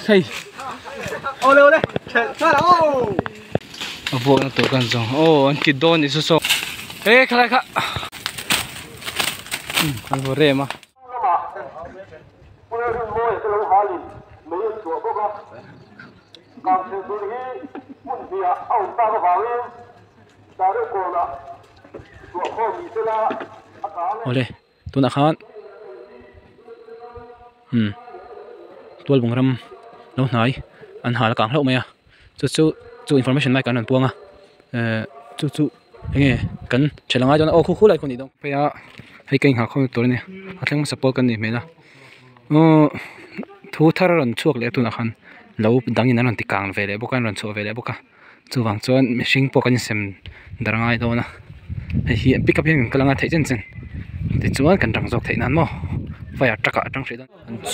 thầy ô lêu đây chạy ra đâu vô nó tổ cần rồi ô anh kịp đôn đi số ê khai khai anh vô rê mà oleh tu nak kawan tual bung ram lâu nãy anh hỏi là càng lâu mày à chú information này càng ăn buông à chú nghe cần chỉ là ngay cho nó ô khu lại con gì đâu bây giờ hay kênh học không tối này học thêm support cần gì mấy đó thu thar ron chuộc lẽ tu nak han lâu đăng in ron ti càng về lẽ bốc ron chuộc về lẽ bốc chú vàng chuan machine bốc anh xem darang ai đâu na hi pick up hiện cái là thấy chân chân thì chuan cần răng dọc thấy nan mo phải trắc cả trăng sấy đó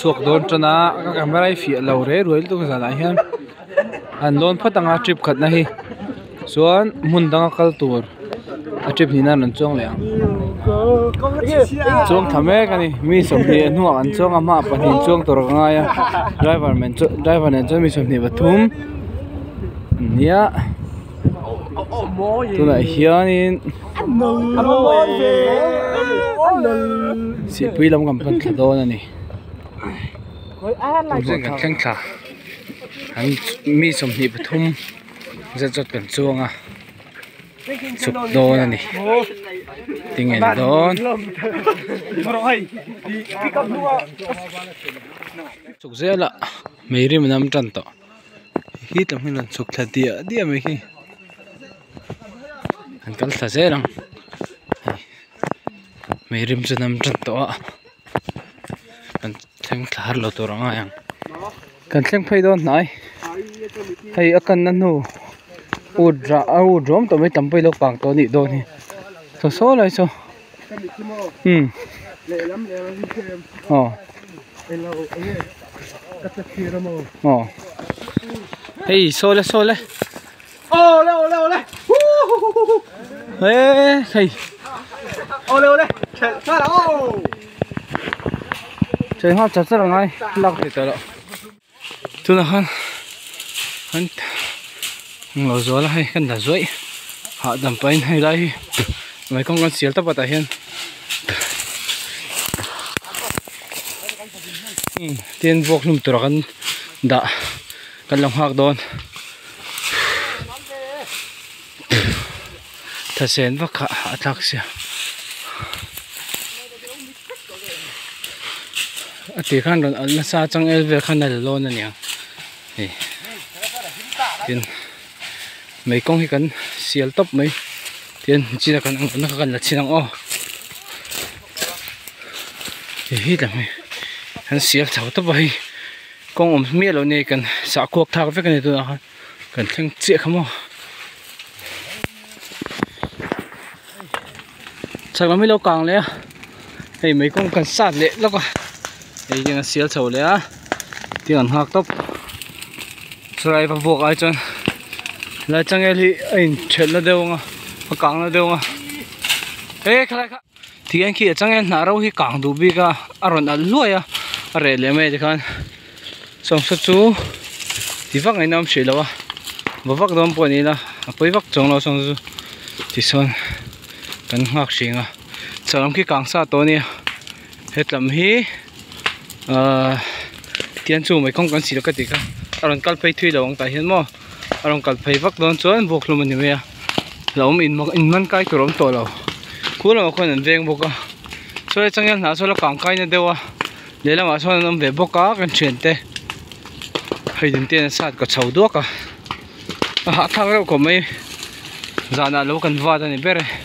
chuộc đón cho na các camera phía lâu rẽ rồi tu cái này hen anh lon phát tăng trip khát này chuan mun dang kal tur trip ni nan chuang lẽ chuang thame cái này mi som ni nu an chuang ama pa hin chuang tor ngai driver này chuan mi som ni bathum nia tu lại hianin si pui lam kam kan thado na ni tu kan thang tha han mi som ni pathum za jot kan chuanga chuk do na ni tingel don chuk zela meiri manam tan to hi tam hin chuk thadia dia me hi anh cần thà dễ lắm, mấy rim chân nằm chân to, cần thêm thà lâu tổ rong ai, cần thêm phải đón này, hay cần năn nô, rôm tụi mấy tầm phải lâu bằng tổ nị đôi nè, số lại số, hey số lại, ô lêu đây ê thầy ô lêu đây chạy ra đâu chơi hoa chặt rất là ngay lắc thì tới đó tu là hơn ngồi gió là hay cần đã dối họ đầm bay hay đây mấy con xíu tấp vào tại hiên tiền vok lùm tụi con đã cần lòng hạc đòn ta sen và cả thắc xia thì khăn rồi nó xa trong el về khăn này là lon này nhỉ tiền mấy con thì cần xiên tóc mấy tiền chỉ là cần nó cần là chỉ năng o thì hít là mấy hắn xiên tháo tóc vậy con ôm miết rồi này cần xả cuộc thao với cái này tôi là cần thêm chia không không chắc là mấy lâu càng lẽ thì mấy con cần sát lệ lắm à thì những xíu sầu lẽ tiền hạc tóc rồi và buộc ai chân là chẳng nghe thì anh chuyện là đâu mà càng là đâu mà ê khai thì anh kia chẳng nghe nãy đâu thì càng đủ bi cả rồi ăn lúa à rồi lấy mấy cái con xong sắp chú thì vác ngày năm xí đâu à và vác đom bữa này là bữa vác trồng nó xong thì xong cần ngạc xinh à sau đó khi càng xa tối này hết làm hi tiền chủ mấy không cần xí được cái gì cả anh cần phải thuê đầu ông tài hiền mà anh cần phải vác đón chuẩn buộc luôn mình vậy là ông in man cái kiểu ông tổ lâu cú là con anh về buộc à所以chẳng hạn nào số là càng cái này đâu à để làm mà số nó về buộc cá cái chuyện thế hay đến tiền sát có sầu đuốc à hạ thang đâu có mấy giờ nào lâu cần vào này bé này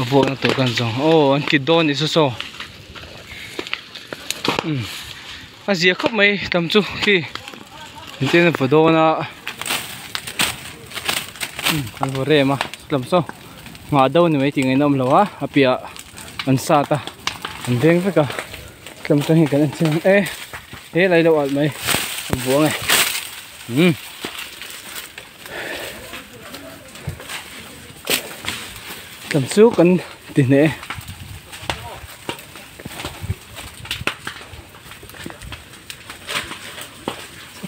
vô nó tổ cần rồi ô anh kịp đôn đi số anh dìa khóc mấy tầm chú khi tên là phở đô nó anh vô rê mà làm sao ngã đâu này mấy thì ngày năm lâu á bịa anh xa ta anh đen với cả cầm cho hình cái anh xem ê lấy đâu ở mấy anh vô này cầm xuống cần tiền nè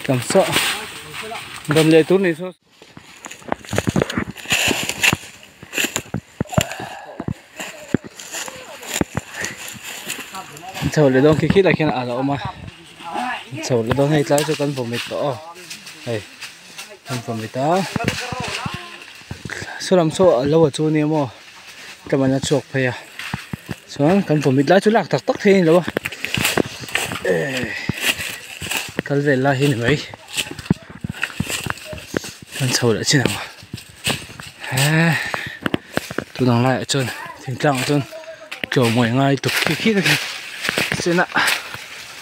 cảm sợ đâm lệ tút này thôi chầu lấy đông khi lại khi nào lỗ mà chầu lấy đông hay trái cho con vomit đó đây con vomit đó số làm số lâu ở chỗ này mà các bạn là chuột phải à số con vomit lá chỗ lạc tắc tắc thế đâu cái về là hình vậy con chầu đã chưa nào tôi đang lại ở trên thỉnh thoảng ở trên kiểu mỗi ngày tục khi này xem ạ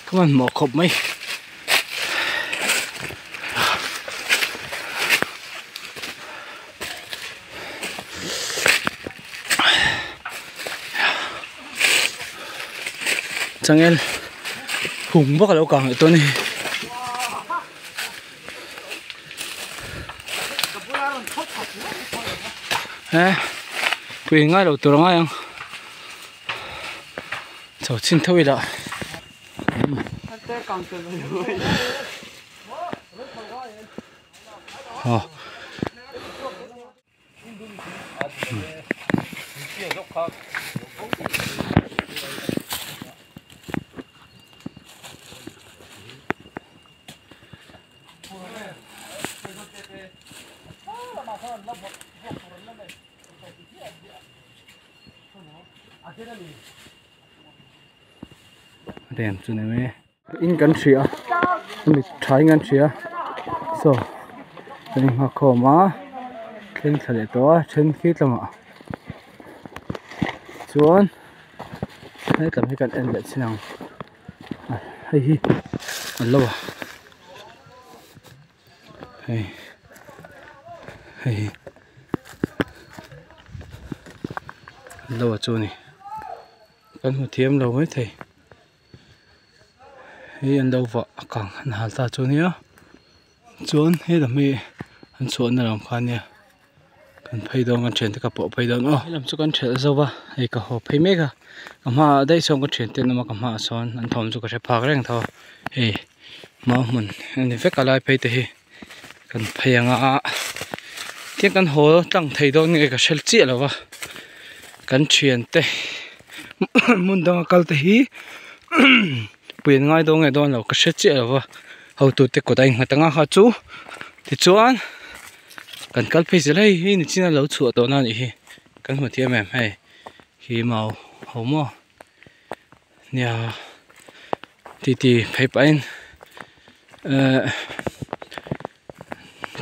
các bạn mở khẩu mấy chẳng em hùng bốc ở đâu càng ở tôi này quỳ ngay đầu từ ngay không cháu xin thôi đã đèn chỗ này mấy in gắn chìa mình trái gắn chìa so mình học khổ mà trên thời đại đó trên khi làm ạ chuan đấy cảm thấy cần em lại thế nào hay hi lâu à hay hay lâu à chỗ này cần một thiêm lâu ấy thầy hay anh đâu vợ càng hà ta chỗ này á chuan hay là mi anh chuan là làm khoan nha cần phải đâu con chuyện thì các bộ phải đâu nữa làm cho con chuyện đâu ba hay cả họ phải mấy cả mà đây xong con chuyện tiền mà mà son anh thom cho cái phá cái thôi hey mà mình anh phải cả lại phải thì cần phải ngã tiếng con hồ chẳng thấy đâu nghe cái sel chia là ba con chuyện thế muốn đâu cái thì quyền ngay đâu nghe đâu là cái sel chia là ba hầu tụt cái của anh người ta ngã hả chú thì chuan cần cắt phê dưới đây hi chỉ là lẩu chuột đó nào nhỉ cần một thiêm em hay khi màu hổ mò nhà thì phải bán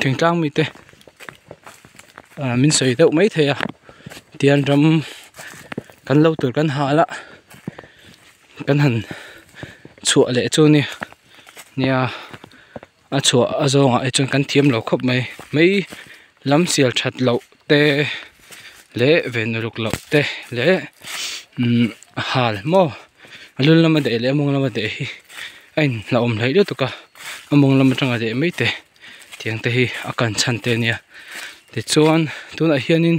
thường trang mi tê mình sấy đậu mấy thế à tiền trong cần lâu từ cần hạ lạ cần hẳn chuột lệ cho nè nhà chuột ở đâu ngại cho cần thiêm lẩu khóc mấy lắm xiel chặt lẩu tê lẽ về nụ lục lẩu tê lẽ hal mo luôn làm để lẽ mong làm để anh là ôm lấy được tụi cả mong làm trong để mấy tê tiếng tê akan chăn tê nè để chuan tôi lại hiện in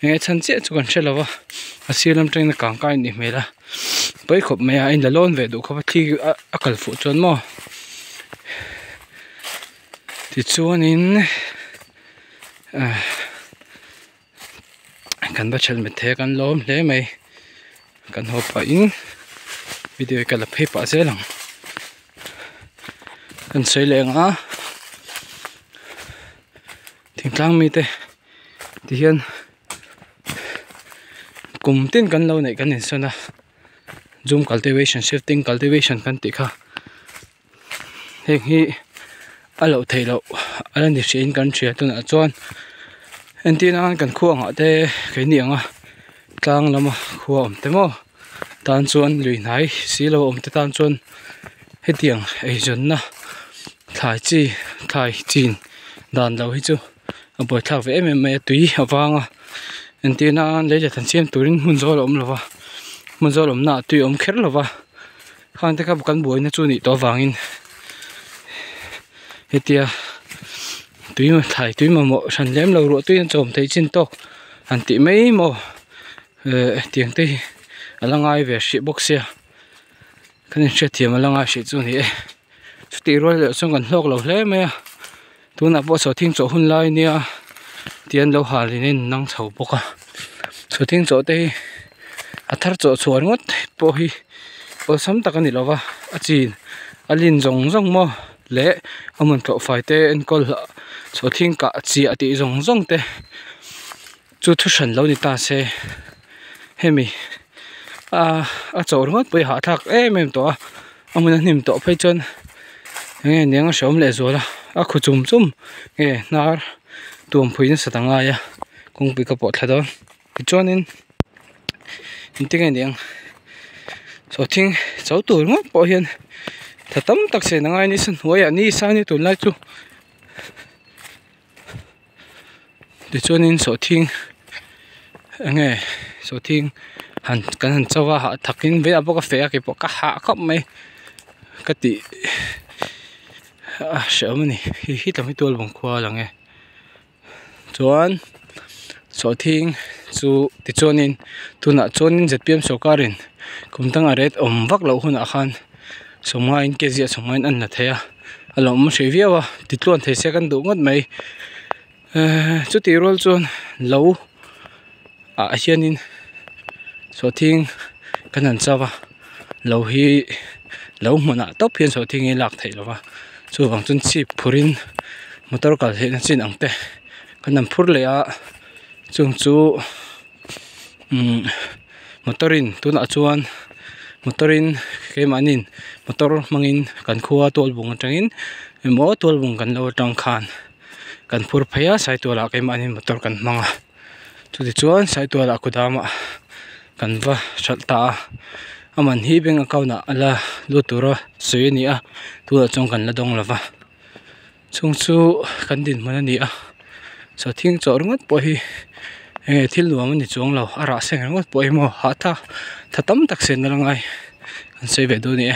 nghe chăn chết cho con chơi là xiel làm trong càng cay nè mày là bởi khop mày anh là lon về đủ khop thi akal phụ chuan mo thì chuan in kan ba chal met the kan lom le mai kan ho pa in video ka la phê pa se lang kan sei le nga thing tlang mi te ti hian kum tin kan lo nei kan in sona zoom cultivation shifting cultivation kan ti kha heng hi alo thei lo alan di in kan thria tuna chuan antina kan khuang a te ke nianga tlang lama khuwa om te mo tan chuan lui nai si lo om te tan chuan hetiang ei jon na thai chin dan lo hi chu a boi thak ve me tui awanga antina leja than chem turin hun zol om lova mun zol om na tui om kher lova khan te ka kan boi na chu ni to wangin hetia tui mà thải tui mà mộ sàn lém lâu rụa tui trộm thấy trên to hẳn tị mấy mộ tiếng tây là ngay về sĩ bốc xe cái này sẽ thiểm là ngay sĩ chu này ti roi le chung kan hlok lo hle me tuna po so thing cho hun lai nia tian lo halin nang chho boka so thing cho te athar cho chuan ngot po hi po sam takani lova achin alin zong zong mo le amun tlo fai te en kol so thing ka chi ati zong zong te chu thu shan lo ni ta se hemi a chor ngot poi ha thak em to amun nim to phei chon nge niang a shom le zola a khu chum chum nge nar tuam phuin satanga ya kung pi ka po thadon chonin intinge niang so thing chau tur ngot po hian thatam tak se nangai ni san hoya ni sa ni tu lai chu de chonin so thing nge so thing han kan han chawa ha thakin ve aboka fe a ke po ka ha khop mai ka ti shamani hi tami tol bang khwa lange chuan so thing chu ti chonin tuna chonin zpm sokarin kumtang aret om vak lo hun a khan somnga in ke zia somnga in an na theya alom hreviawa ti tlon thei second du ngot mai chu ti rol chon lo a hianin so thing kan an chawa lo hi lo mona top hian so thing i lak thei lova chu wang chun chip phurin motor kal he na chin angte kan an phur le a chung chu motorin tuna chuan motorin ke manin motor mangin kan khuwa tol bung atangin emo tol bung kan lo tang khan kan phur phaya sai tola ke manin motor kan manga chu ti chuan sai tola kudama kan va chalta aman hi beng akauna ala lutura suini a tu chong kan la dong lova chung chu kan din manani a so thing chor ngot po hi thil nuam ani chuang lo ara seng ngot po emo ha tha thatam tak sen rangai kan sei ve du ni